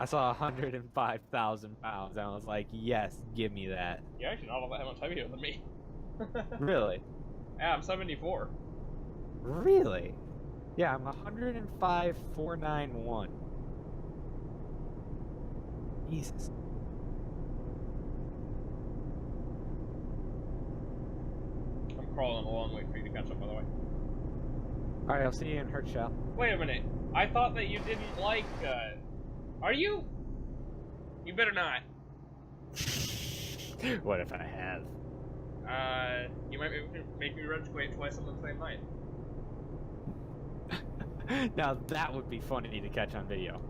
I saw 105,000 pounds, and I was like, yes, give me that. You're actually not all that much heavier than me. Really? Yeah, I'm 74. Really? Yeah, I'm 105,491. Jesus. I'm crawling a long way for you to catch up, by the way. Alright, I'll see you in Hurt Shell. Wait a minute. I thought that you didn't like, Are you? You better not. What if I have? You might make me rage quit twice on the same night. Now that would be funny to catch on video.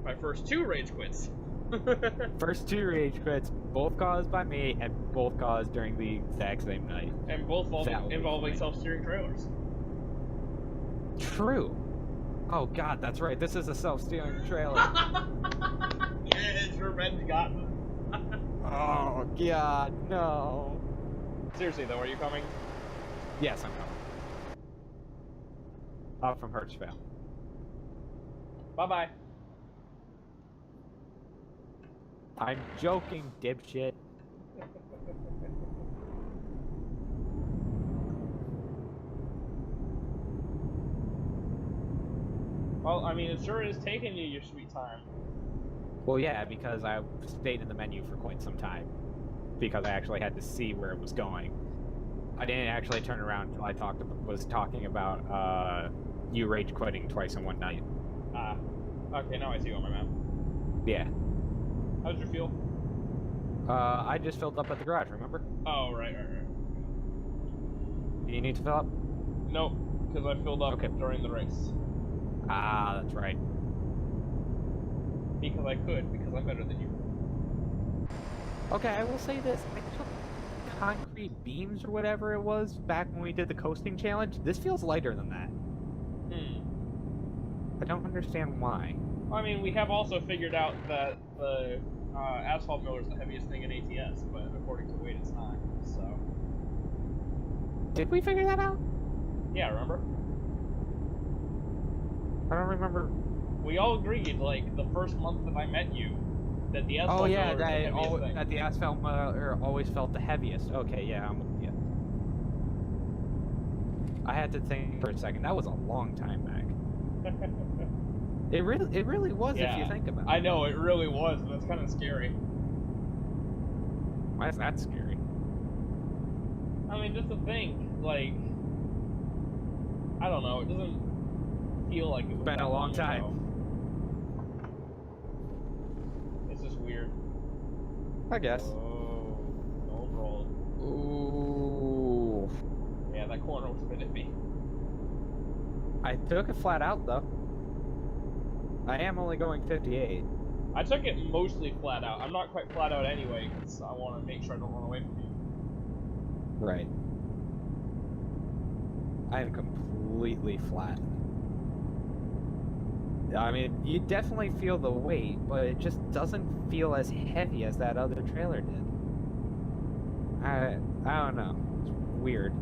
My first 2 rage quits. First 2 rage quits, both caused by me, and both caused during the exact same night. And both involving self-steering trailers. True. Oh god, that's right. This is a self-steering trailer. Yes, revenge gotten. Oh god, no. Seriously though, are you coming? Yes, I'm coming. Up from Hertzvale. Bye-bye. I'm joking, dipshit. Well, I mean, it sure is taking you your sweet time. Well, yeah, because I stayed in the menu for quite some time. Because I actually had to see where it was going. I didn't actually turn around until I was talking about you rage quitting twice in one night. Ah. Okay, now I see you on my map. Yeah. How's your fuel? I just filled up at the garage, remember? Oh, right. Do you need to fill up? Nope, because I filled up during the race. Ah, that's right. Because I could, because I'm better than you. Okay, I will say this. I took concrete beams or whatever it was back when we did the coasting challenge. This feels lighter than that. I don't understand why. I mean, we have also figured out that the asphalt miller is the heaviest thing in ATS, but according to weight, it's not, so... Did we figure that out? Yeah, remember? I don't remember. We all agreed, like, the first month that I met you, that the asphalt miller is the heaviest thing. That the asphalt miller always felt the heaviest. Okay, yeah, I'm with you. I had to think for a second. That was a long time back. It really was, if you think about it. I know, it really was, and that's kind of scary. Why is that scary? I mean, just to think, like... I don't know, it doesn't feel like it was been a long time. ago. It's just weird. I guess. Oh, don't roll. Ooh. Yeah, that corner was a bit iffy. I took it flat out, though. I am only going 58. I took it mostly flat out. I'm not quite flat out anyway, because I want to make sure I don't run away from you. Right. I am completely flat. I mean, you definitely feel the weight, but it just doesn't feel as heavy as that other trailer did. I don't know. It's weird.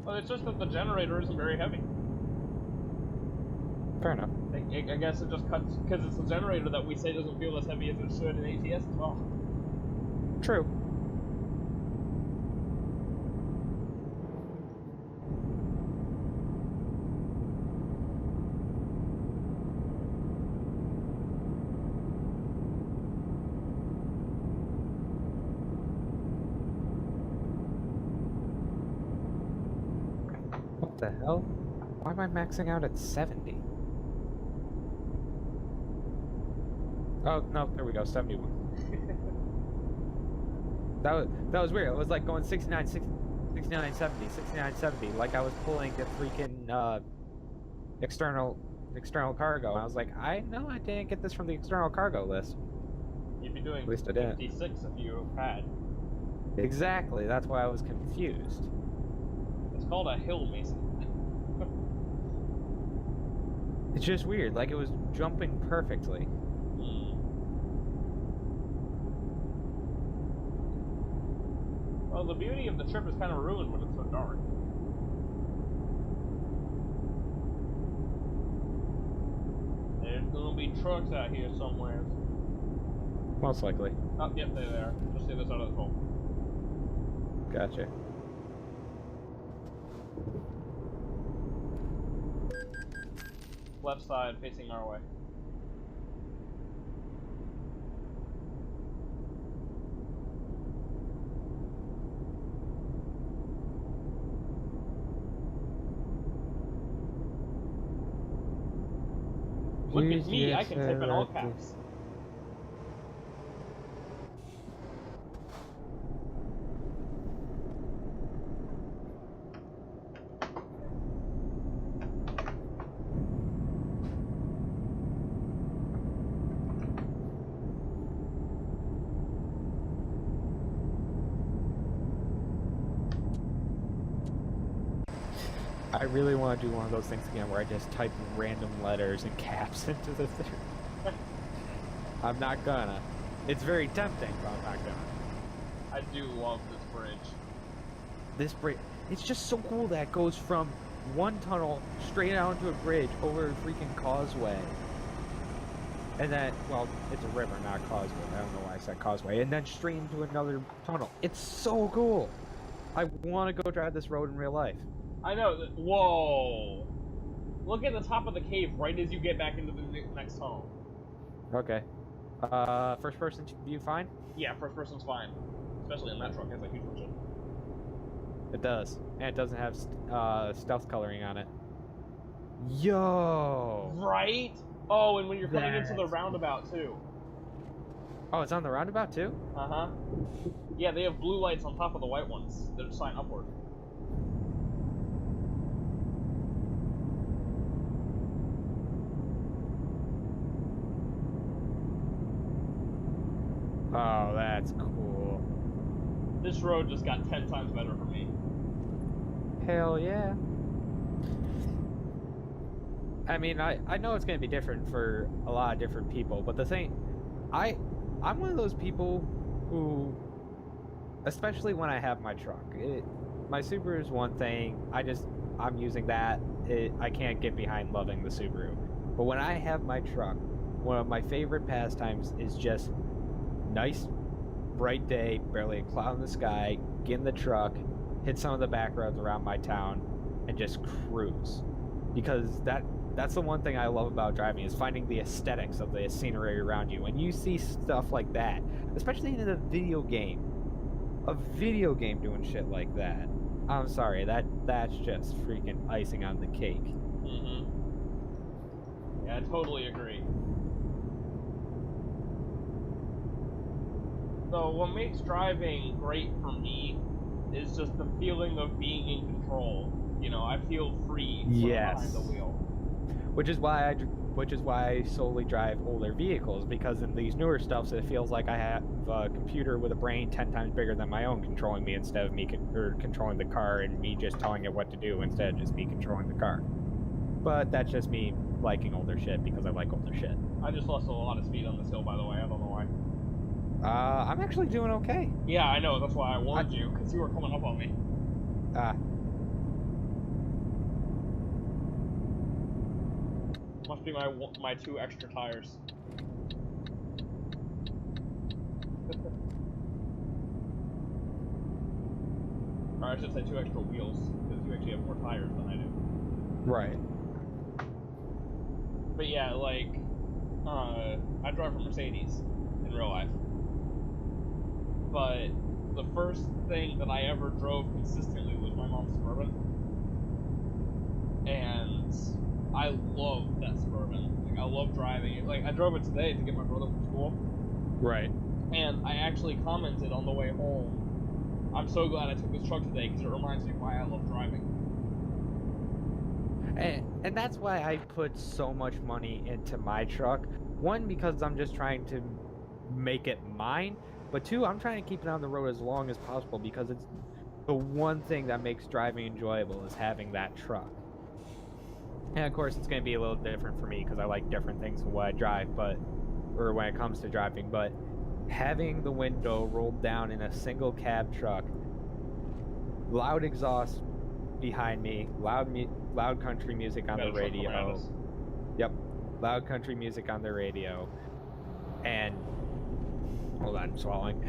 Well, it's just that the generator isn't very heavy. Fair enough. I guess it just cuts, because it's a generator that we say doesn't feel as heavy as it should in ATS as well. True. What the hell? Why am I maxing out at 70? Oh, no, there we go, 71. That was weird. It was like going 69, 69, 70, 69, 70, like I was pulling the freaking external cargo. I was like, I know I didn't get this from the external cargo list. You'd be doing At least I didn't. 56 if you had. Exactly, that's why I was confused. It's called a hill mason. It's just weird, like it was jumping perfectly. Well, the beauty of the trip is kind of ruined when it's so dark. There's gonna be trucks out here somewhere. Most likely. Oh, yep, there they are. Just the other side of the hole. Gotcha. Left side facing our way. Look at me, I can type in all caps. I really want to do one of those things again where I just type random letters and caps into the thing. I'm not gonna. It's very tempting, but I'm not gonna. I do love this bridge. This bridge, it's just so cool that it goes from one tunnel straight out into a bridge over a freaking causeway. And then, well, it's a river, not a causeway. I don't know why I said causeway. And then straight into another tunnel. It's so cool. I want to go drive this road in real life. I know. Whoa! Look at the top of the cave right as you get back into the next tunnel. Okay. First person view fine? Yeah, first person's fine. Especially in that truck, it has a huge engine. It does. And it doesn't have stealth coloring on it. Yo! Right? Oh, and when you're coming into the roundabout, too. Oh, it's on the roundabout, too? Uh-huh. Yeah, they have blue lights on top of the white ones that shine upward. Oh, that's cool. This road just got 10 times better for me. Hell yeah. I mean, I know it's going to be different for a lot of different people, but the thing, I'm one of those people who, especially when I have my truck, my Subaru is one thing, I'm using that, I can't get behind loving the Subaru. But when I have my truck, one of my favorite pastimes is just nice, bright day, barely a cloud in the sky, get in the truck, hit some of the back roads around my town, and just cruise. Because that's the one thing I love about driving, is finding the aesthetics of the scenery around you. When you see stuff like that, especially in a video game doing shit like that, I'm sorry, that's just freaking icing on the cake. Mm-hmm. Yeah, I totally agree. So what makes driving great for me is just the feeling of being in control. You know, I feel free when I'm behind the wheel. Which is why I solely drive older vehicles, because in these newer stuffs it feels like I have a computer with a brain 10 times bigger than my own controlling me, instead of me controlling the car and me just telling it what to do instead of just me controlling the car. But that's just me liking older shit because I like older shit. I just lost a lot of speed on this hill, by the way. I don't know why. I'm actually doing okay. Yeah, I know. That's why I warned you, because you were coming up on me. Must be my 2 extra tires. Or I should say 2 extra wheels, because you actually have more tires than I do. Right. But yeah, like, I drive a Mercedes in real life. But the first thing that I ever drove consistently was my mom's Suburban. And I love that Suburban. Like, I love driving it. Like, I drove it today to get my brother from school. Right. And I actually commented on the way home, I'm so glad I took this truck today because it reminds me why I love driving. And that's why I put so much money into my truck. One, because I'm just trying to make it mine. But 2, I'm trying to keep it on the road as long as possible, because it's the one thing that makes driving enjoyable is having that truck. And of course, it's going to be a little different for me because I like different things in what I drive, or when it comes to driving. But having the window rolled down in a single cab truck loud exhaust behind me, loud country music on the radio. Yep, loud country music on the radio, and hold on, I'm swallowing,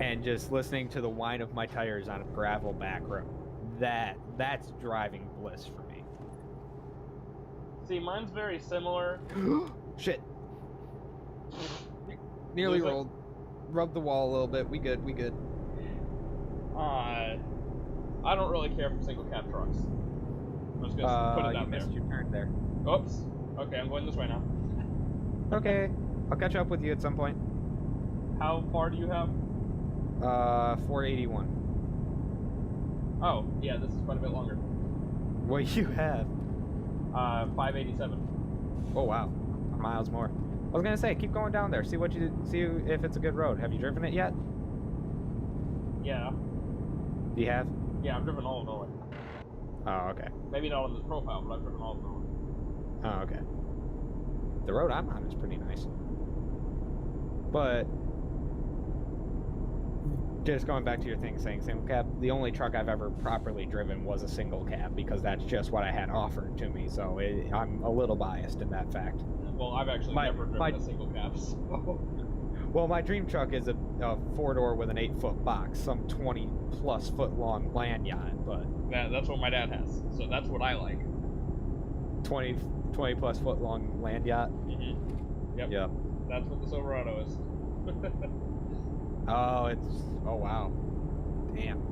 and just listening to the whine of my tires on a gravel back road. That's driving bliss for me. See, mine's very similar. Shit. Nearly rolled. Rubbed the wall a little bit. We good. I don't really care for single cab trucks. I'm just gonna put it out there. You missed your turn there. Oops. Okay, I'm going this way now. Okay. I'll catch up with you at some point. How far do you have? 481. Oh, yeah, this is quite a bit longer. What you have? 587. Oh wow, miles more. I was gonna say, keep going down there. See if it's a good road. Have you driven it yet? Yeah. You have? Yeah, I've driven all of Norway. Oh, okay. Maybe not on this profile, but I've driven all of Norway. Oh, okay. The road I'm on is pretty nice. But just going back to your thing saying single cab, the only truck I've ever properly driven was a single cab because that's just what I had offered to me, so I'm a little biased in that fact. Well, I've actually never driven a single cab, so... Well, my dream truck is a 4-door with an 8-foot box, some 20-plus foot long land yacht, but... That's what my dad has, so that's what I like. 20-plus foot long land yacht? Mm-hmm. Yep. That's what the Silverado is. Oh, wow. Damn.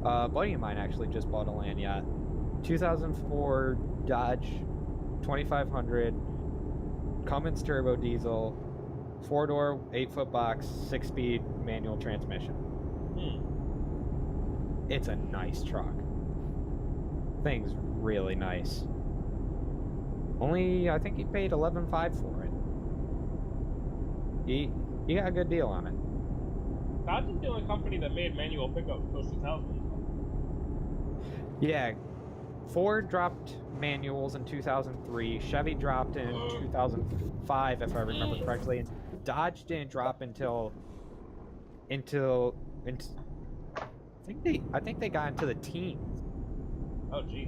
A buddy of mine actually just bought a land yacht. 2004 Dodge 2500, Cummins turbo diesel, 4-door, 8-foot box, 6-speed manual transmission. It's a nice truck. Thing's really nice. Only, I think he paid $11,500 for it. He got a good deal on it. Dodge is the only company that made manual pickups post-2000. Yeah, Ford dropped manuals in 2003. Chevy dropped in 2005, if I remember correctly. And Dodge didn't drop until I think they got into the teens. Oh, geez.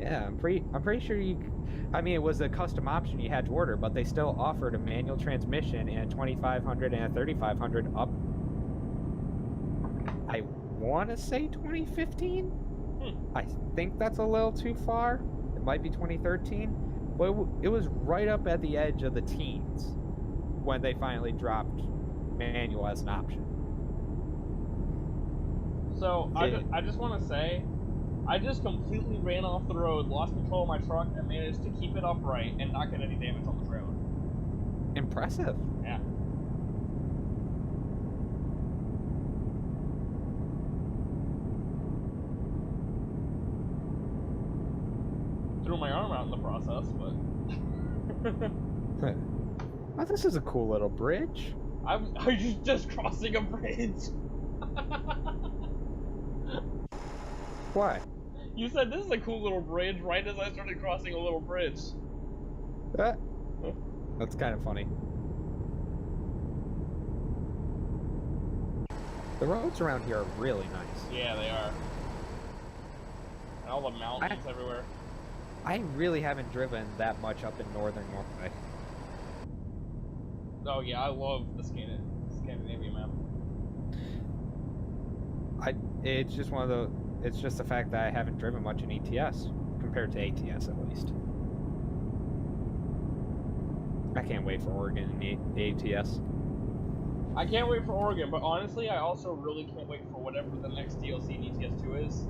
I'm pretty sure I mean, it was a custom option you had to order, but they still offered a manual transmission and a 2500 and a 3500 up. I want to say 2015. I think that's a little too far. It might be 2013, but it was right up at the edge of the teens when they finally dropped manual as an option. So I just want to say, I just completely ran off the road, lost control of my truck, and managed to keep it upright and not get any damage on the trailer. Impressive. Yeah. Threw my arm out in the process, but... Oh, this is a cool little bridge. Are you just crossing a bridge? Why? You said this is a cool little bridge right as I started crossing a little bridge. That's kind of funny. The roads around here are really nice. Yeah, they are. And all the mountains everywhere. I really haven't driven that much up in northern Norway. Oh yeah, I love the Scandinavian map. It's just one of the. It's just the fact that I haven't driven much in ETS compared to ATS at least. I can't wait for Oregon in the ATS. I can't wait for Oregon, but honestly, I also really can't wait for whatever the next DLC in ETS 2 is.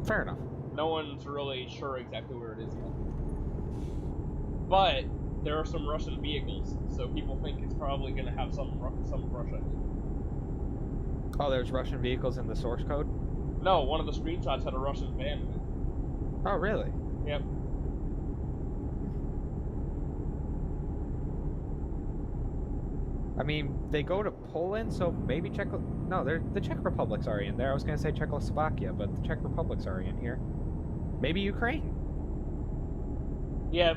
Fair enough. No one's really sure exactly where it is yet. But there are some Russian vehicles, so people think it's probably going to have some Russia. Oh, there's Russian vehicles in the source code? No, one of the screenshots had a Russian van in it. Oh, really? Yep. I mean, they go to Poland, so maybe the Czech Republic's already in there. I was going to say Czechoslovakia, but the Czech Republic's already in here. Maybe Ukraine. Yeah,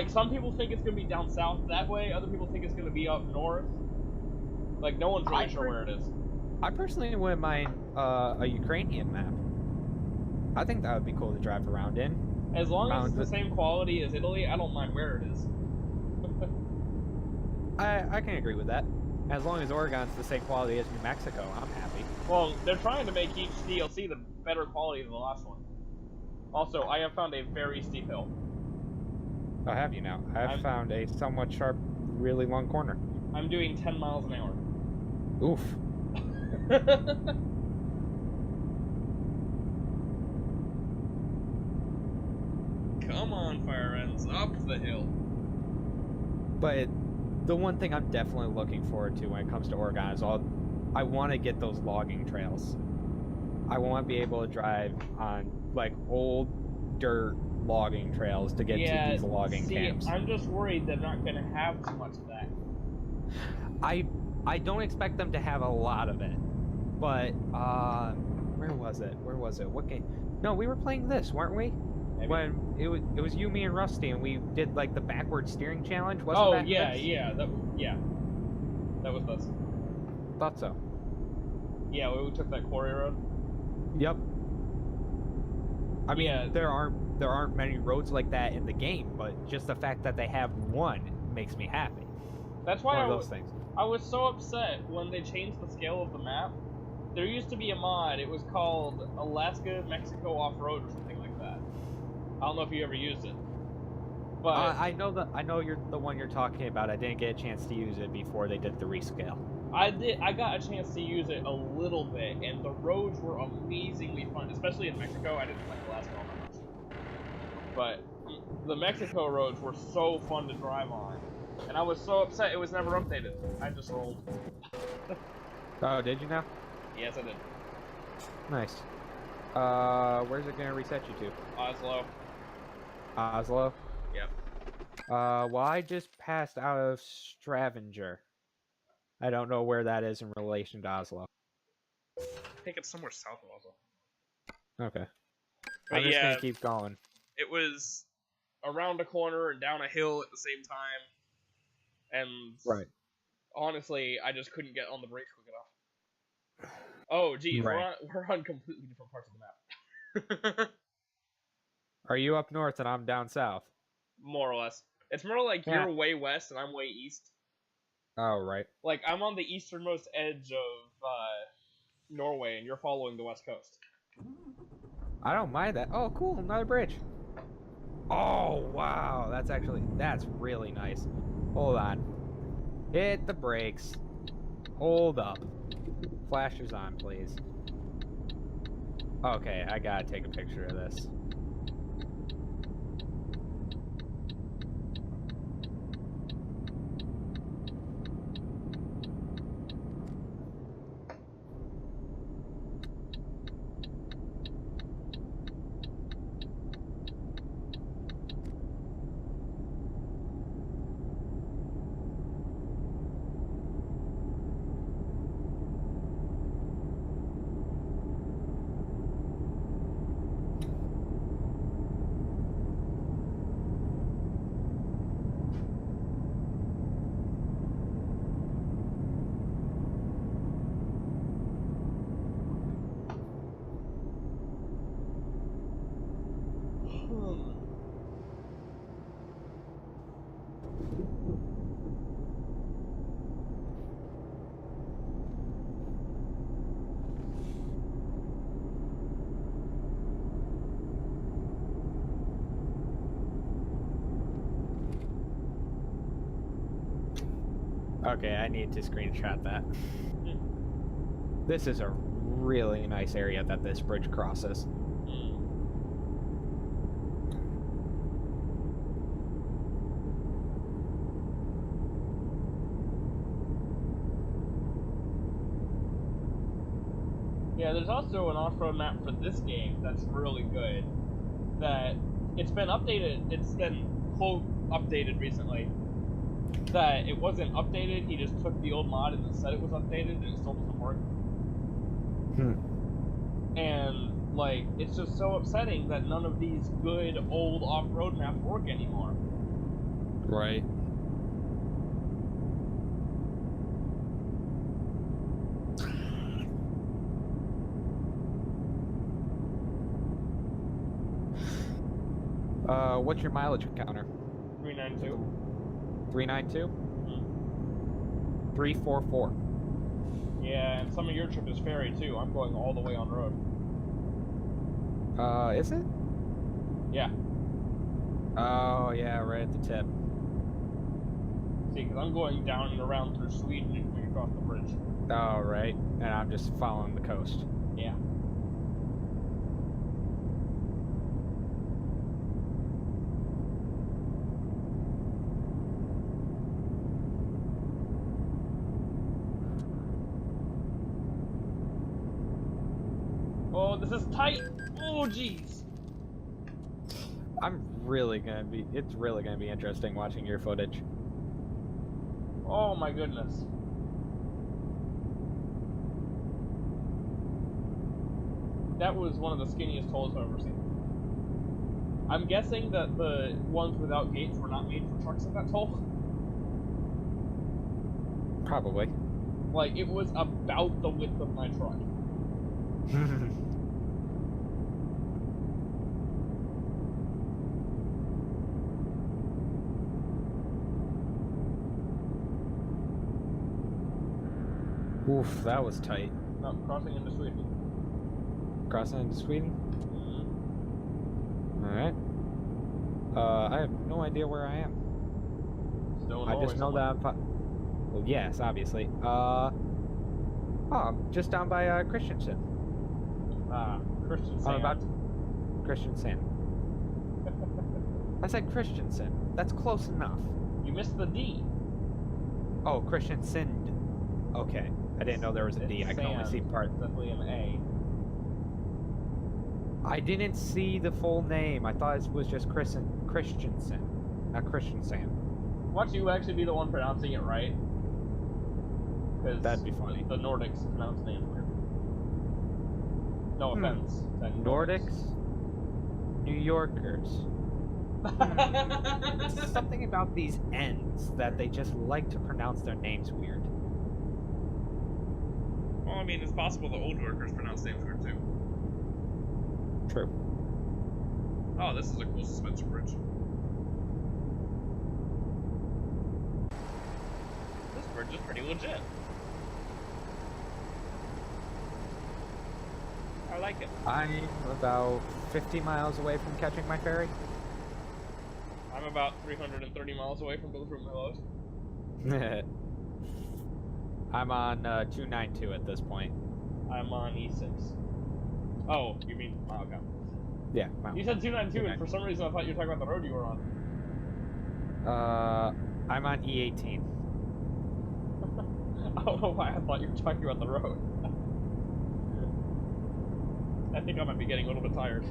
some people think it's going to be down south that way, other people think it's going to be up north. Like, no one's really sure where it is. I personally wouldn't mind a Ukrainian map. I think that would be cool to drive around in. As long as it's the same quality as Italy, I don't mind where it is. I can agree with that. As long as Oregon's the same quality as New Mexico, I'm happy. Well, they're trying to make each DLC the better quality than the last one. Also, I have found a very steep hill. Oh, have you now? I've found a somewhat sharp, really long corner. I'm doing 10 miles an hour. Oof. Come on, fire ends, up the hill. But the one thing I'm definitely looking forward to when it comes to Oregon is I want to get those logging trails. I want to be able to drive on like old dirt logging trails to get to these logging camps. I'm just worried they're not going to have too much of that. I don't expect them to have a lot of it, but where was it? What game? No, we were playing this, weren't we? Maybe. When it was you, me, and Rusty, and we did like the backward steering challenge. Wasn't that this? That was us. Thought so. Yeah, we took that quarry road. Yep. I mean, there aren't many roads like that in the game, but just the fact that they have one makes me happy. That's why those things. I was so upset when they changed the scale of the map. There used to be a mod. It was called Alaska Mexico Off Road or something like that. I don't know if you ever used it. But I know you're the one you're talking about. I didn't get a chance to use it before they did the rescale. I got a chance to use it a little bit, and the roads were amazingly fun, especially in Mexico. I didn't like Alaska all that much, but the Mexico roads were so fun to drive on, and I was so upset it was never updated. I just rolled. Oh, did you now? Yes, I did. Nice. Where's it gonna reset you to? Oslo. Oslo? Yep. Well, I just passed out of Stavanger. I don't know where that is in relation to Oslo. I think it's somewhere south of Oslo. Okay. But I'm just gonna keep going. It was around a corner and down a hill at the same time. And honestly, I just couldn't get on the brakes quick enough. Oh, geez, we're on completely different parts of the map. Are you up north and I'm down south? More or less. It's more like you're way west and I'm way east. Oh, right. Like, I'm on the easternmost edge of Norway and you're following the west coast. I don't mind that. Oh, cool, another bridge. Oh, wow, that's really nice. Hold on. Hit the brakes. Hold up. Flashers on, please. Okay, I gotta take a picture of this. Okay, I need to screenshot that. This is a really nice area that this bridge crosses. Yeah, there's also an off-road map for this game that's really good. That it's been updated. It's been quote updated recently. That it wasn't updated. He just took the old mod and said it was updated, and it still doesn't work. And like, it's just so upsetting that none of these good old off-road maps work anymore. Right. What's your mileage counter? 392. 392? Mm-hmm. 344. Yeah, and some of your trip is ferry too. I'm going all the way on road. Is it? Yeah. Oh, yeah, right at the tip. See, because I'm going down and around through Sweden and going across the bridge. Oh, right. And I'm just following the coast. Yeah. Oh, this is tight! Oh, jeez! It's really gonna be interesting watching your footage. Oh my goodness. That was one of the skinniest holes I've ever seen. I'm guessing that the ones without gates were not made for trucks at that toll. Probably. Like, it was about the width of my truck. Oof, that was tight. No, crossing into Sweden. Crossing into Sweden? Mm-hmm. Alright. I have no idea where I am. Still in I Norway just know somewhere. that I'm well, yes, obviously. Oh, I'm just down by, Christensen. Ah, Christian I'm Sand. about to... Christensen. I said Christensen. That's close enough. You missed the D. Oh, Christensen. Okay. I didn't know there was a D. I can only see part. It's definitely an A. I didn't see the full name. I thought it was just Christensen, not Christensen. Watch you actually be the one pronouncing it right. Because That'd be funny. The Nordics pronounce names weird. No offense. to Nordics? New Yorkers. Something about these N's that they just like to pronounce their names weird. Well, I mean, it's possible the old workers pronounce names weird too. True. Oh, this is a cool suspension bridge. This bridge is pretty legit. I like it. I'm about 50 miles away from catching my ferry. I'm about 330 miles away from both room hellos. I'm on 292 at this point. I'm on E6. Oh, you mean Mile Count. Yeah. You said 292, and for some reason I thought you were talking about the road you were on. I'm on E18. I don't know why I thought you were talking about the road. I think I might be getting a little bit tired.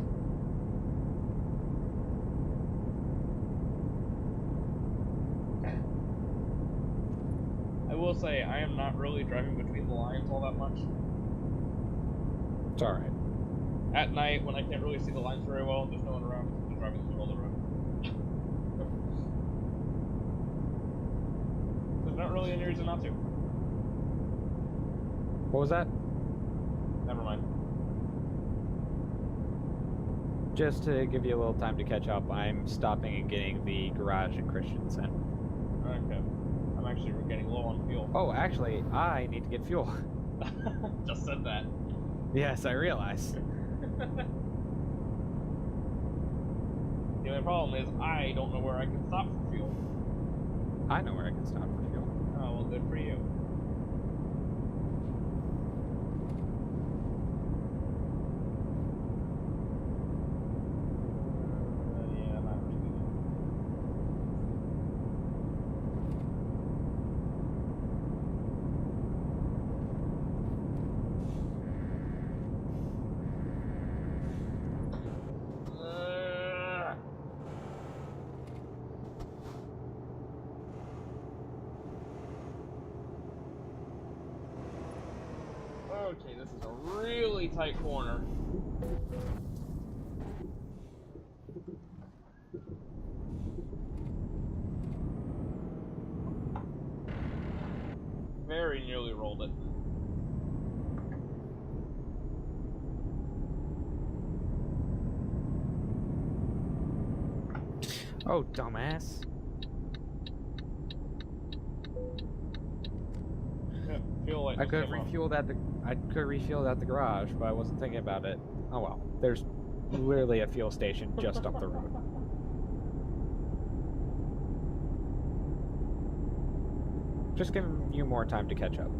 I will say, I am not really driving between the lines all that much. It's alright. At night, when I can't really see the lines very well and there's no one around, I'm just driving in the middle of the road. There's not really any reason not to. What was that? Never mind. Just to give you a little time to catch up, I'm stopping and getting the garage in Christensen. Okay. I'm actually getting low on fuel. Oh, actually, I need to get fuel. Just said that. Yes, I realize. The only problem is I don't know where I can stop for fuel. I know where I can stop for fuel. Oh, well, good for you. Yeah, not really. Okay, this is a really tight corner. Very nearly rolled it. Oh, dumbass. Yeah, fuel light I just could have came on. refueled at the garage, but I wasn't thinking about it. Oh well. There's literally a fuel station just up the road. Just giving you more time to catch up.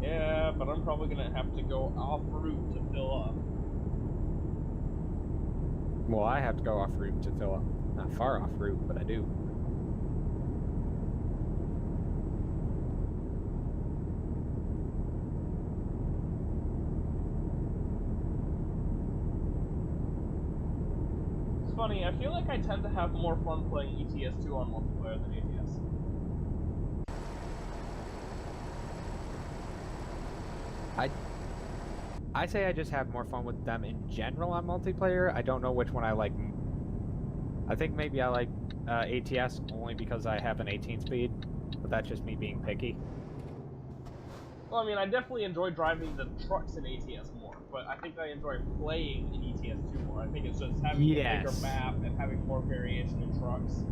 Yeah, but I'm probably gonna have to go off route to fill up. Well, I have to go off route to fill up. Not far off route, but I do. It's funny, I feel like I tend to have more fun playing ETS 2 on multiplayer than ATS. I say I just have more fun with them in general on multiplayer. I don't know which one I like. I think maybe I like ATS only because I have an 18 speed, but that's just me being picky. Well, I mean, I definitely enjoy driving the trucks in ATS more, but I think I enjoy playing in ETS 2 more. I think it's just having a bigger map and having more variation in trucks.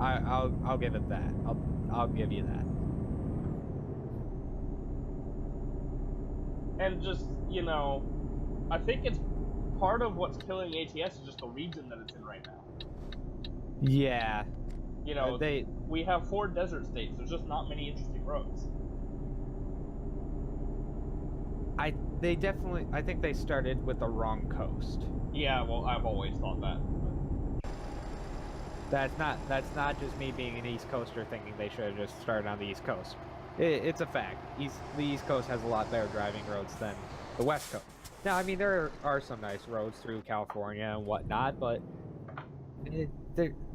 I'll give it that. I'll give you that. And just, you know, I think it's part of what's killing ATS is just the region that it's in right now. Yeah. You know, we have 4 desert states. There's just not many interesting roads. I think they started with the wrong coast. Yeah, well, I've always thought that. But... That's not just me being an East Coaster thinking they should have just started on the East Coast. It's a fact. The East Coast has a lot better driving roads than the West Coast. Now, I mean, there are some nice roads through California and whatnot, but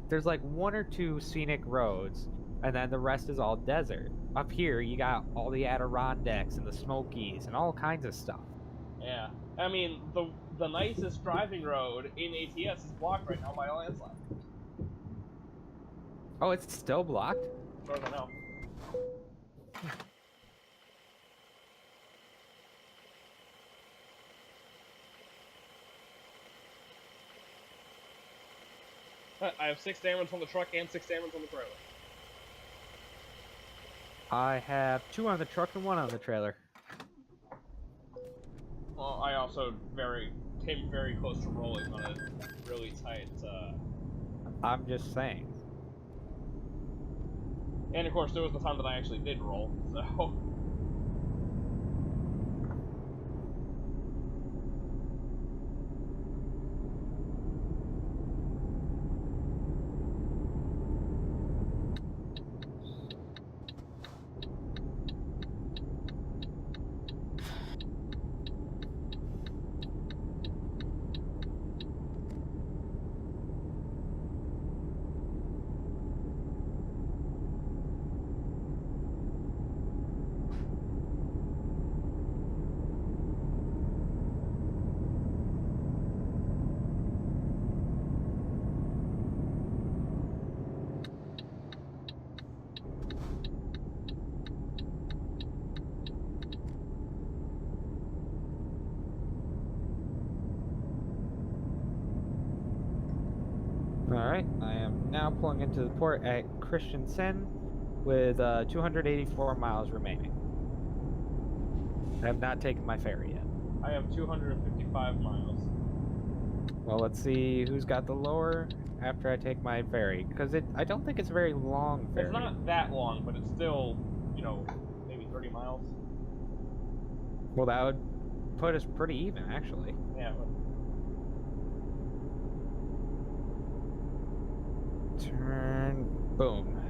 there's like 1 or 2 scenic roads, and then the rest is all desert. Up here, you got all the Adirondacks and the Smokies and all kinds of stuff. Yeah. I mean, the nicest driving road in ATS is blocked right now by a landslide. Oh, it's still blocked? As far as I know. I have 6 damage on the truck and 6 damage on the trailer. I have 2 on the truck and 1 on the trailer. Well, I also came very close to rolling on a really tight... I'm just saying. And of course, there was the time that I actually did roll, so... Alright, I am now pulling into the port at Christiansand with 284 miles remaining. I have not taken my ferry yet. I have 255 miles. Well, let's see who's got the lower after I take my ferry, because I don't think it's a very long ferry. It's not that long, but it's still, you know, maybe 30 miles. Well, that would put us pretty even, actually. Yeah, it would. Turn, boom.